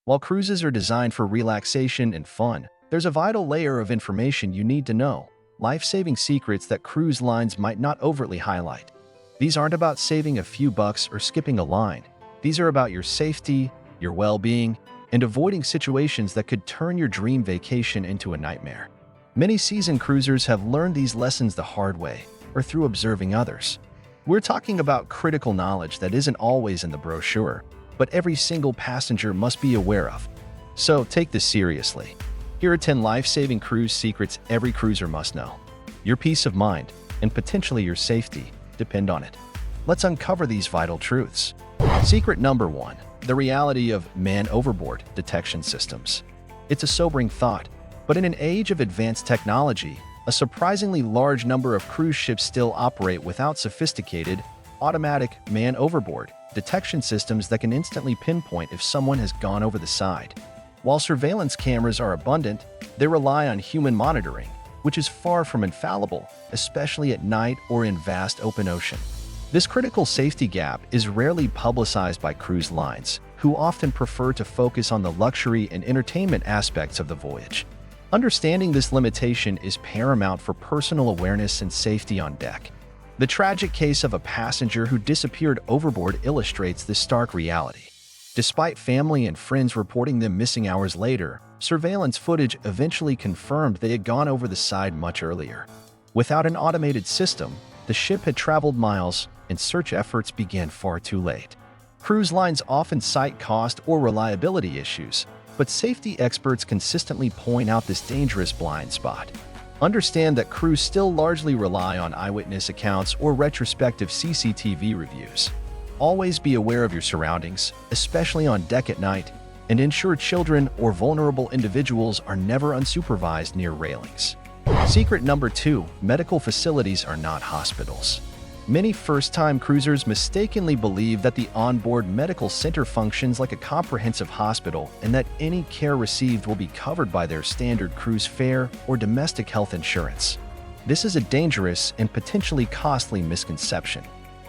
While cruises are designed for relaxation and fun, there's a vital layer of information you need to know, life-saving secrets that cruise lines might not overtly highlight. These aren't about saving a few bucks or skipping a line. These are about your safety, your well-being, and avoiding situations that could turn your dream vacation into a nightmare. Many seasoned cruisers have learned these lessons the hard way or through observing others. We're talking about critical knowledge that isn't always in the brochure, but every single passenger must be aware of. So take this seriously. Here are 10 life-saving cruise secrets every cruiser must know. Your peace of mind, and potentially your safety, depend on it. Let's uncover these vital truths. Secret number 1. The reality of man overboard detection systems. It's a sobering thought, but in an age of advanced technology, a surprisingly large number of cruise ships still operate without sophisticated, automatic man overboard detection systems that can instantly pinpoint if someone has gone over the side. While surveillance cameras are abundant, they rely on human monitoring, which is far from infallible, especially at night or in vast open ocean. This critical safety gap is rarely publicized by cruise lines, who often prefer to focus on the luxury and entertainment aspects of the voyage. Understanding this limitation is paramount for personal awareness and safety on deck. The tragic case of a passenger who disappeared overboard illustrates this stark reality. Despite family and friends reporting them missing hours later, surveillance footage eventually confirmed they had gone over the side much earlier. Without an automated system, the ship had traveled miles, and search efforts began far too late. Cruise lines often cite cost or reliability issues, but safety experts consistently point out this dangerous blind spot. Understand that crews still largely rely on eyewitness accounts or retrospective CCTV reviews. Always be aware of your surroundings, especially on deck at night, and ensure children or vulnerable individuals are never unsupervised near railings. Secret number 2. Medical facilities are not hospitals. Many first-time cruisers mistakenly believe that the onboard medical center functions like a comprehensive hospital and that any care received will be covered by their standard cruise fare or domestic health insurance. This is a dangerous and potentially costly misconception.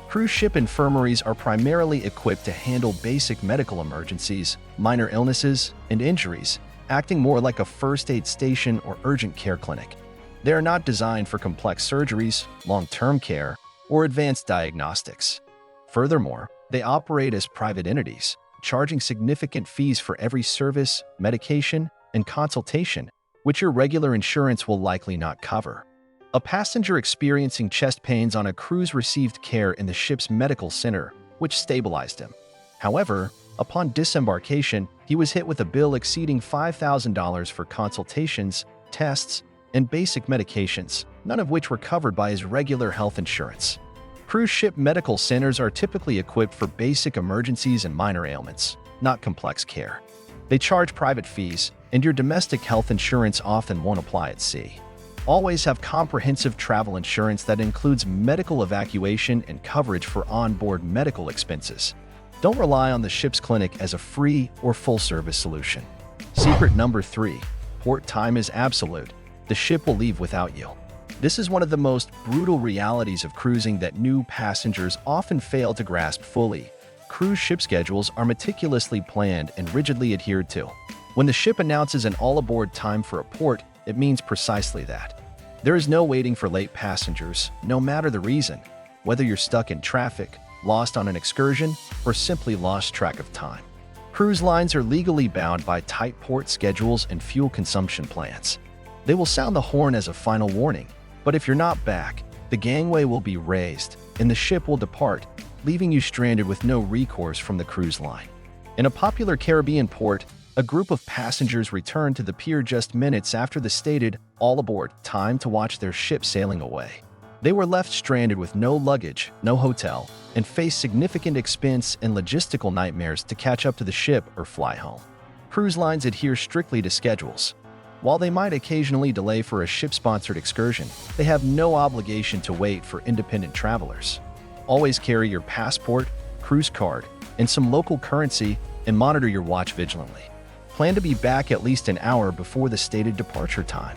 Cruise ship infirmaries are primarily equipped to handle basic medical emergencies, minor illnesses, and injuries, acting more like a first aid station or urgent care clinic. They are not designed for complex surgeries, long-term care, or advanced diagnostics. Furthermore, they operate as private entities, charging significant fees for every service, medication, and consultation, which your regular insurance will likely not cover. A passenger experiencing chest pains on a cruise received care in the ship's medical center, which stabilized him. However, upon disembarkation, he was hit with a bill exceeding $5,000 for consultations, tests, and basic medications, none of which were covered by his regular health insurance. Cruise ship medical centers are typically equipped for basic emergencies and minor ailments, not complex care. They charge private fees, and your domestic health insurance often won't apply at sea. Always have comprehensive travel insurance that includes medical evacuation and coverage for onboard medical expenses. Don't rely on the ship's clinic as a free or full-service solution. Secret number 3. Port time is absolute. The ship will leave without you. This is one of the most brutal realities of cruising that new passengers often fail to grasp fully. Cruise ship schedules are meticulously planned and rigidly adhered to. When the ship announces an all-aboard time for a port, it means precisely that. There is no waiting for late passengers, no matter the reason, whether you're stuck in traffic, lost on an excursion, or simply lost track of time. Cruise lines are legally bound by tight port schedules and fuel consumption plans. They will sound the horn as a final warning, but if you're not back, the gangway will be raised and the ship will depart, leaving you stranded with no recourse from the cruise line. In a popular Caribbean port, a group of passengers returned to the pier just minutes after the stated all aboard time to watch their ship sailing away. They were left stranded with no luggage, no hotel, and faced significant expense and logistical nightmares to catch up to the ship or fly home. Cruise lines adhere strictly to schedules. While they might occasionally delay for a ship-sponsored excursion, they have no obligation to wait for independent travelers. Always carry your passport, cruise card, and some local currency, and monitor your watch vigilantly. Plan to be back at least an hour before the stated departure time.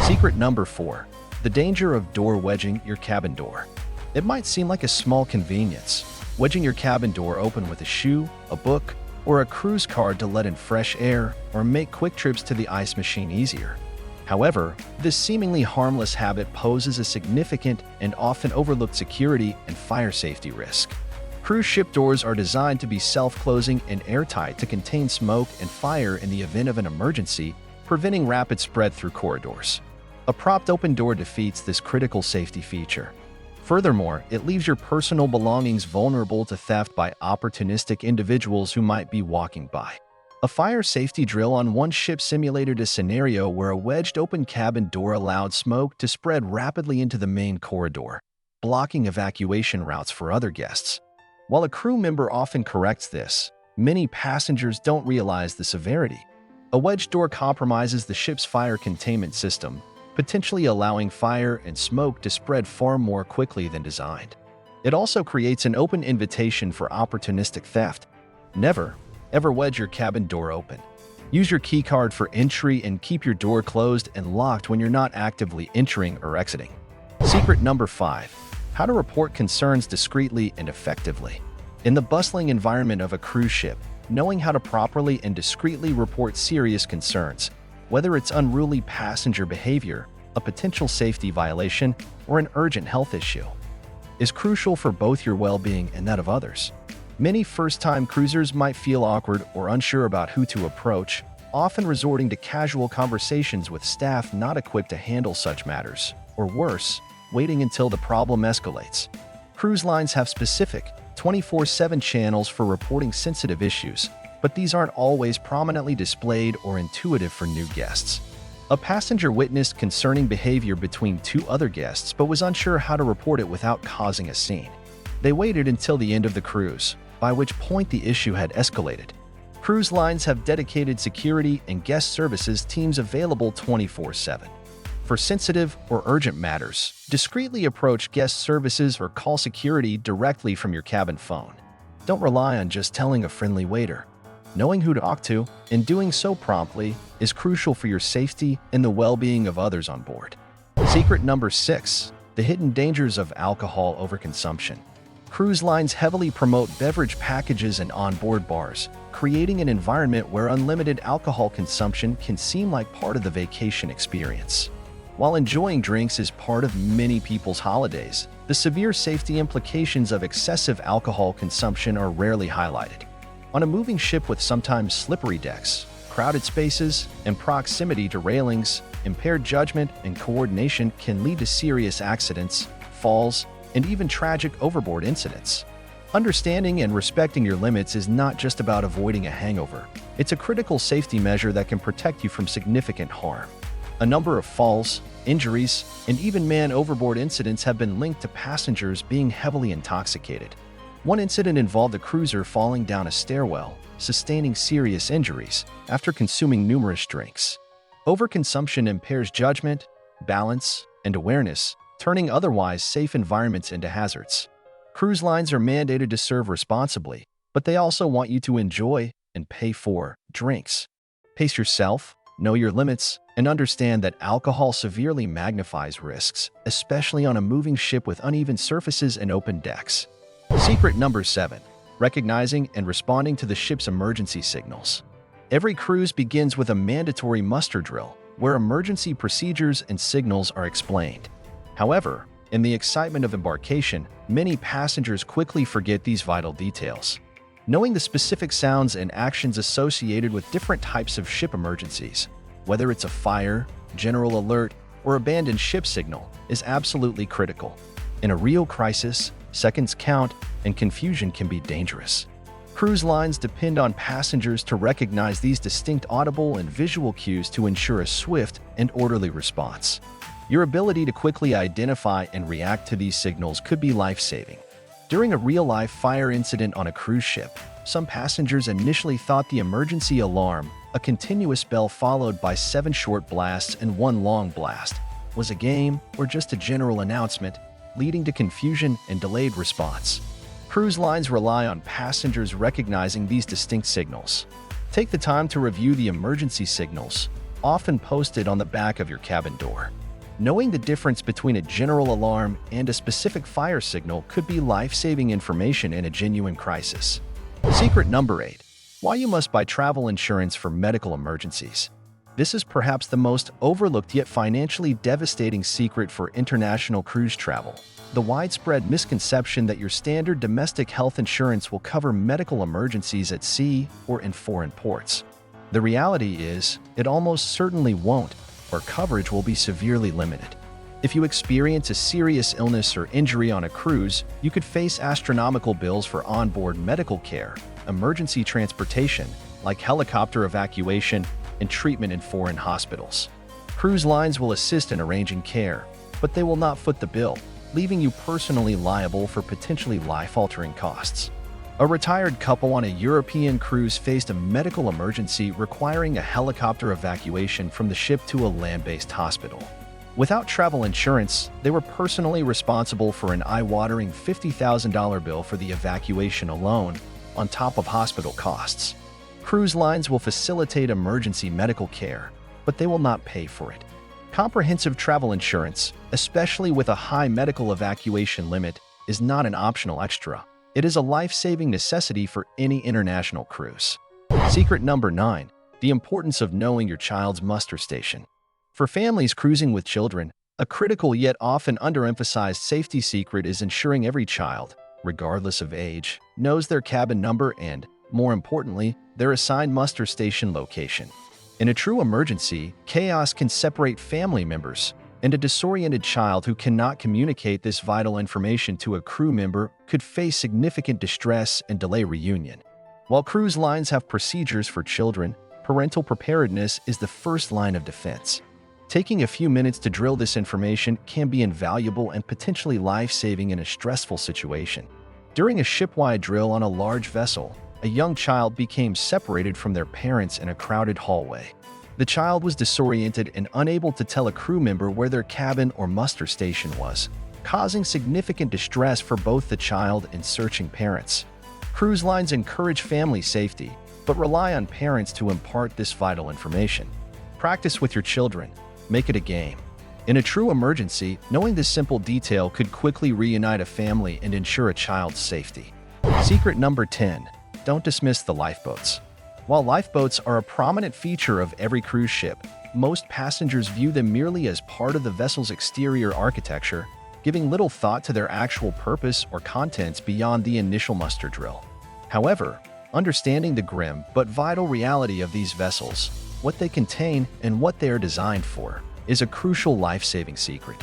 Secret number 4. The danger of door wedging your cabin door. It might seem like a small convenience. Wedging your cabin door open with a shoe, a book, or a cruise card to let in fresh air or make quick trips to the ice machine easier. However, this seemingly harmless habit poses a significant and often overlooked security and fire safety risk. Cruise ship doors are designed to be self-closing and airtight to contain smoke and fire in the event of an emergency, preventing rapid spread through corridors. A propped open door defeats this critical safety feature. Furthermore, it leaves your personal belongings vulnerable to theft by opportunistic individuals who might be walking by. A fire safety drill on one ship simulated a scenario where a wedged open cabin door allowed smoke to spread rapidly into the main corridor, blocking evacuation routes for other guests. While a crew member often corrects this, many passengers don't realize the severity. A wedged door compromises the ship's fire containment system, potentially allowing fire and smoke to spread far more quickly than designed. It also creates an open invitation for opportunistic theft. Never, ever wedge your cabin door open. Use your key card for entry and keep your door closed and locked when you're not actively entering or exiting. Secret number 5. How to report concerns discreetly and effectively. In the bustling environment of a cruise ship, knowing how to properly and discreetly report serious concerns, whether it's unruly passenger behavior, a potential safety violation, or an urgent health issue, is crucial for both your well-being and that of others. Many first-time cruisers might feel awkward or unsure about who to approach, often resorting to casual conversations with staff not equipped to handle such matters, or worse, waiting until the problem escalates. Cruise lines have specific 24/7 channels for reporting sensitive issues, but these aren't always prominently displayed or intuitive for new guests. A passenger witnessed concerning behavior between two other guests but was unsure how to report it without causing a scene. They waited until the end of the cruise, by which point the issue had escalated. Cruise lines have dedicated security and guest services teams available 24/7. For sensitive or urgent matters, discreetly approach guest services or call security directly from your cabin phone. Don't rely on just telling a friendly waiter. Knowing who to talk to and doing so promptly is crucial for your safety and the well-being of others on board. Secret number 6. The hidden dangers of alcohol overconsumption. Cruise lines heavily promote beverage packages and onboard bars, creating an environment where unlimited alcohol consumption can seem like part of the vacation experience. While enjoying drinks is part of many people's holidays, the severe safety implications of excessive alcohol consumption are rarely highlighted. On a moving ship with sometimes slippery decks, crowded spaces, and proximity to railings, impaired judgment and coordination can lead to serious accidents, falls, and even tragic overboard incidents. Understanding and respecting your limits is not just about avoiding a hangover. It's a critical safety measure that can protect you from significant harm. A number of falls, injuries, and even man-overboard incidents have been linked to passengers being heavily intoxicated. One incident involved a cruiser falling down a stairwell, sustaining serious injuries after consuming numerous drinks. Overconsumption impairs judgment, balance, and awareness, turning otherwise safe environments into hazards. Cruise lines are mandated to serve responsibly, but they also want you to enjoy and pay for drinks. Pace yourself, know your limits, and understand that alcohol severely magnifies risks, especially on a moving ship with uneven surfaces and open decks. Secret number 7. Recognizing and responding to the ship's emergency signals. Every cruise begins with a mandatory muster drill, where emergency procedures and signals are explained. However, in the excitement of embarkation, many passengers quickly forget these vital details. Knowing the specific sounds and actions associated with different types of ship emergencies, whether it's a fire, general alert, or abandoned ship signal, is absolutely critical. In a real crisis, seconds count and confusion can be dangerous. Cruise lines depend on passengers to recognize these distinct audible and visual cues to ensure a swift and orderly response. Your ability to quickly identify and react to these signals could be life-saving. During a real-life fire incident on a cruise ship, some passengers initially thought the emergency alarm, a continuous bell followed by 7 short blasts and 1 long blast, was a game or just a general announcement, leading to confusion and delayed response. Cruise lines rely on passengers recognizing these distinct signals. Take the time to review the emergency signals, often posted on the back of your cabin door. Knowing the difference between a general alarm and a specific fire signal could be life-saving information in a genuine crisis. Secret number 8. Why you must buy travel insurance for medical emergencies. This is perhaps the most overlooked yet financially devastating secret for international cruise travel. The widespread misconception that your standard domestic health insurance will cover medical emergencies at sea or in foreign ports. The reality is, it almost certainly won't, or coverage will be severely limited. If you experience a serious illness or injury on a cruise, you could face astronomical bills for onboard medical care, emergency transportation, like helicopter evacuation, and treatment in foreign hospitals. Cruise lines will assist in arranging care, but they will not foot the bill, leaving you personally liable for potentially life-altering costs. A retired couple on a European cruise faced a medical emergency requiring a helicopter evacuation from the ship to a land-based hospital. Without travel insurance, they were personally responsible for an eye-watering $50,000 bill for the evacuation alone, on top of hospital costs. Cruise lines will facilitate emergency medical care, but they will not pay for it. Comprehensive travel insurance, especially with a high medical evacuation limit, is not an optional extra. It is a life-saving necessity for any international cruise. Secret number 9. The importance of knowing your child's muster station. For families cruising with children, a critical yet often underemphasized safety secret is ensuring every child, regardless of age, knows their cabin number and, more importantly, their assigned muster station location. In a true emergency, chaos can separate family members, and a disoriented child who cannot communicate this vital information to a crew member could face significant distress and delay reunion. While cruise lines have procedures for children, parental preparedness is the first line of defense. Taking a few minutes to drill this information can be invaluable and potentially life-saving in a stressful situation. During a ship-wide drill on a large vessel, a young child became separated from their parents in a crowded hallway. The child was disoriented and unable to tell a crew member where their cabin or muster station was, causing significant distress for both the child and searching parents. Cruise lines encourage family safety, but rely on parents to impart this vital information. Practice with your children. Make it a game. In a true emergency, knowing this simple detail could quickly reunite a family and ensure a child's safety. Secret number 10. Don't dismiss the lifeboats. While lifeboats are a prominent feature of every cruise ship, most passengers view them merely as part of the vessel's exterior architecture, giving little thought to their actual purpose or contents beyond the initial muster drill. However, understanding the grim but vital reality of these vessels, what they contain, and what they are designed for, is a crucial life-saving secret.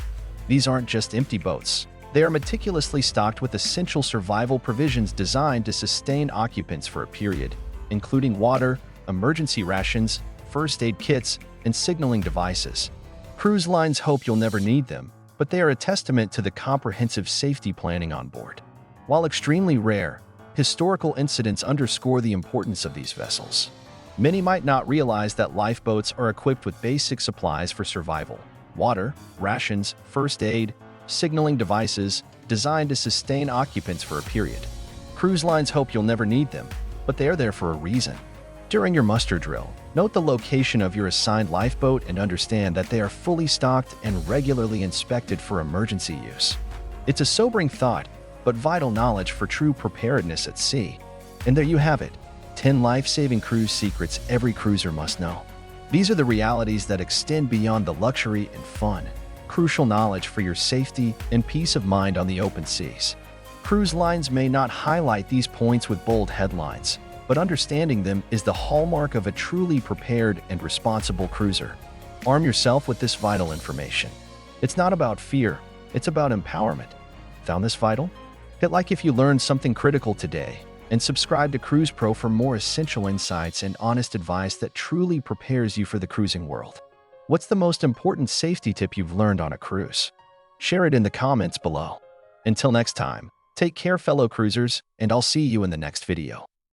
These aren't just empty boats. They are meticulously stocked with essential survival provisions designed to sustain occupants for a period, including water, emergency rations, first aid kits, and signaling devices. Cruise lines hope you'll never need them, but they are a testament to the comprehensive safety planning on board. While extremely rare, historical incidents underscore the importance of these vessels. Many might not realize that lifeboats are equipped with basic supplies for survival: water, rations, first aid, signaling devices, designed to sustain occupants for a period. Cruise lines hope you'll never need them, but they are there for a reason. During your muster drill, note the location of your assigned lifeboat and understand that they are fully stocked and regularly inspected for emergency use. It's a sobering thought, but vital knowledge for true preparedness at sea. And there you have it, 10 life-saving cruise secrets every cruiser must know. These are the realities that extend beyond the luxury and fun. Crucial knowledge for your safety and peace of mind on the open seas. Cruise lines may not highlight these points with bold headlines, but understanding them is the hallmark of a truly prepared and responsible cruiser. Arm yourself with this vital information. It's not about fear, it's about empowerment. Found this vital? Hit like if you learned something critical today, and subscribe to Cruise Pro for more essential insights and honest advice that truly prepares you for the cruising world. What's the most important safety tip you've learned on a cruise? Share it in the comments below. Until next time, take care fellow cruisers, and I'll see you in the next video.